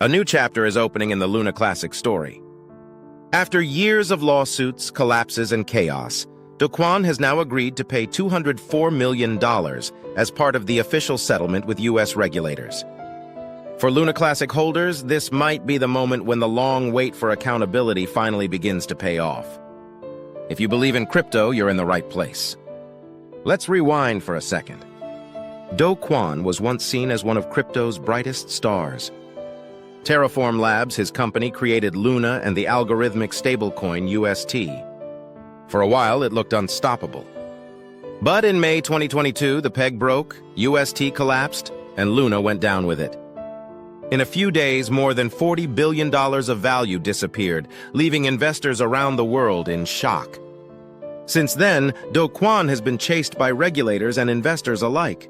A new chapter is opening in the Luna Classic story. After years of lawsuits, collapses, and chaos, Do Kwon has now agreed to pay $204 million as part of the official settlement with U.S. regulators. For Luna Classic holders, this might be the moment when the long wait for accountability finally begins to pay off. If you believe in crypto, you're in the right place. Let's rewind for a second. Do Kwon was once seen as one of crypto's brightest stars. Terraform Labs, his company, created Luna and the algorithmic stablecoin UST. For a while, it looked unstoppable. But in May 2022, the peg broke, UST collapsed, and Luna went down with it. In a few days, more than $40 billion of value disappeared, leaving investors around the world in shock. Since then, Do Kwon has been chased by regulators and investors alike.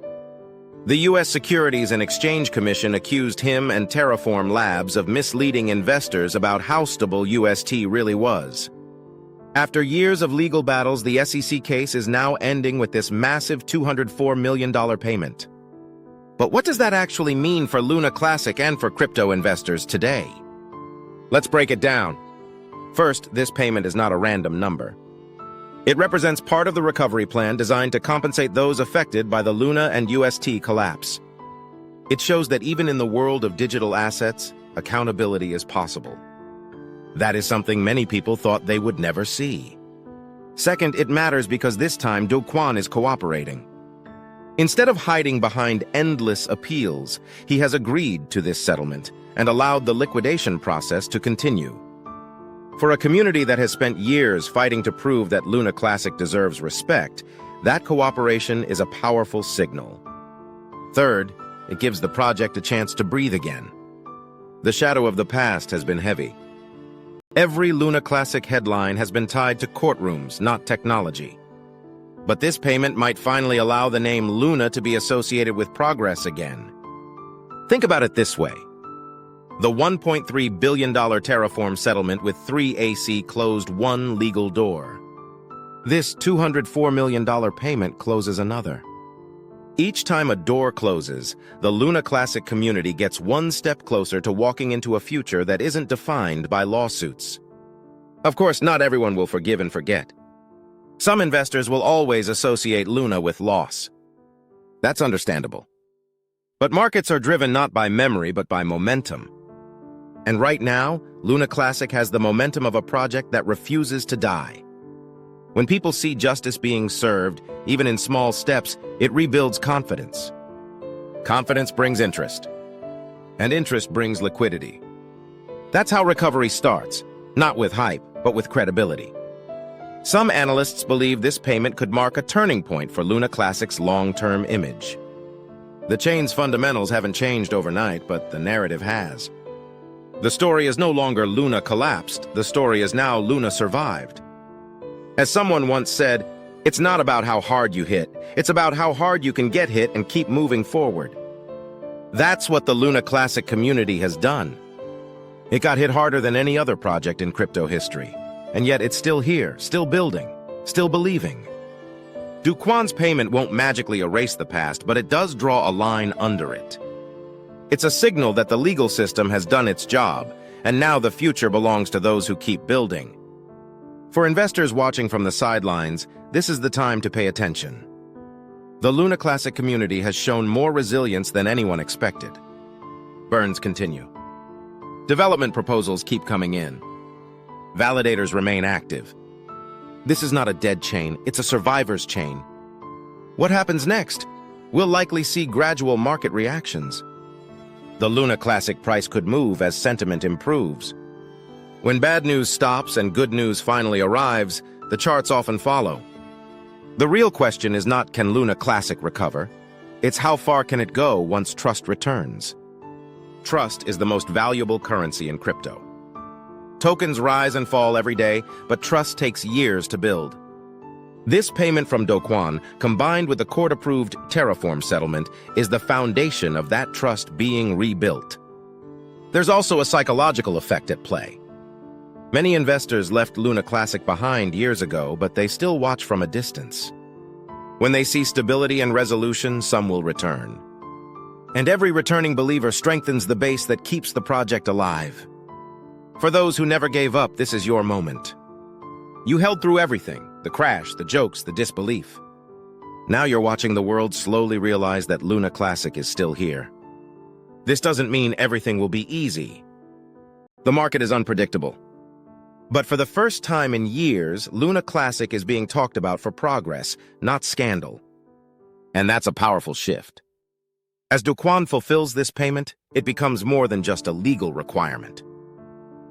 The U.S. Securities and Exchange Commission accused him and Terraform Labs of misleading investors about how stable UST really was. After years of legal battles, the SEC case is now ending with this massive $204 million payment. But what does that actually mean for Luna Classic and for crypto investors today? Let's break it down. First, this payment is not a random number. It represents part of the recovery plan designed to compensate those affected by the Luna and UST collapse. It shows that even in the world of digital assets, accountability is possible. That is something many people thought they would never see. Second, it matters because this time Do Kwon is cooperating. Instead of hiding behind endless appeals, he has agreed to this settlement and allowed the liquidation process to continue. For a community that has spent years fighting to prove that Luna Classic deserves respect, that cooperation is a powerful signal. Third, it gives the project a chance to breathe again. The shadow of the past has been heavy. Every Luna Classic headline has been tied to courtrooms, not technology. But this payment might finally allow the name Luna to be associated with progress again. Think about it this way. The $1.3 billion Terraform settlement with 3 AC closed one legal door. This $204 million payment closes another. Each time a door closes, the Luna Classic community gets one step closer to walking into a future that isn't defined by lawsuits. Of course, not everyone will forgive and forget. Some investors will always associate Luna with loss. That's understandable. But markets are driven not by memory but by momentum. And right now, Luna Classic has the momentum of a project that refuses to die. When people see justice being served, even in small steps, it rebuilds confidence. Confidence brings interest. And interest brings liquidity. That's how recovery starts, not with hype, but with credibility. Some analysts believe this payment could mark a turning point for Luna Classic's long-term image. The chain's fundamentals haven't changed overnight, but the narrative has. The story is no longer Luna collapsed, the story is now Luna survived. As someone once said, it's not about how hard you hit, it's about how hard you can get hit and keep moving forward. That's what the Luna Classic community has done. It got hit harder than any other project in crypto history, and yet it's still here, still building, still believing. Do Kwon's payment won't magically erase the past, but it does draw a line under it. It's a signal that the legal system has done its job, and now the future belongs to those who keep building. For investors watching from the sidelines, this is the time to pay attention. The Luna Classic community has shown more resilience than anyone expected. Burns continue. Development proposals keep coming in. Validators remain active. This is not a dead chain, it's a survivor's chain. What happens next? We'll likely see gradual market reactions. The Luna Classic price could move as sentiment improves. When bad news stops and good news finally arrives, the charts often follow. The real question is not can Luna Classic recover, it's how far can it go once trust returns. Trust is the most valuable currency in crypto. Tokens rise and fall every day, but trust takes years to build. This payment from Do Kwon, combined with the court-approved Terraform settlement, is the foundation of that trust being rebuilt. There's also a psychological effect at play. Many investors left Luna Classic behind years ago, but they still watch from a distance. When they see stability and resolution, some will return. And every returning believer strengthens the base that keeps the project alive. For those who never gave up, this is your moment. You held through everything, the crash, the jokes, the disbelief. Now you're watching the world slowly realize that Luna Classic is still here. This doesn't mean everything will be easy. The market is unpredictable. But for the first time in years, Luna Classic is being talked about for progress, not scandal. And that's a powerful shift. As Do Kwon fulfills this payment, it becomes more than just a legal requirement.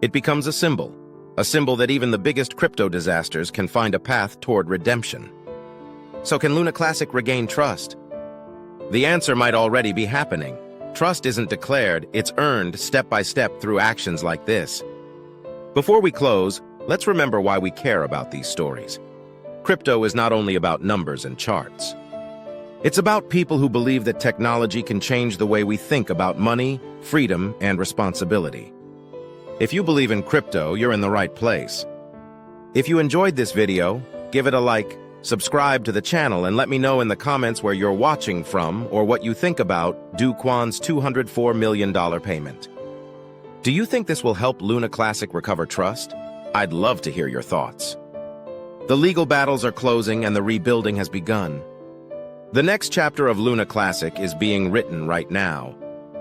It becomes a symbol that even the biggest crypto disasters can find a path toward redemption. So can Luna Classic regain trust? The answer might already be happening. Trust isn't declared, it's earned step by step through actions like this. Before we close, let's remember why we care about these stories. Crypto is not only about numbers and charts. It's about people who believe that technology can change the way we think about money, freedom, and responsibility. If you believe in crypto, you're in the right place. If you enjoyed this video, give it a like, subscribe to the channel, and let me know in the comments where you're watching from or what you think about Do Kwon's $204 million payment. Do you think this will help Luna Classic recover trust? I'd love to hear your thoughts. The legal battles are closing and the rebuilding has begun. The next chapter of Luna Classic is being written right now.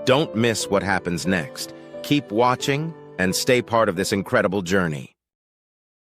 Don't miss what happens next. Keep watching and stay part of this incredible journey.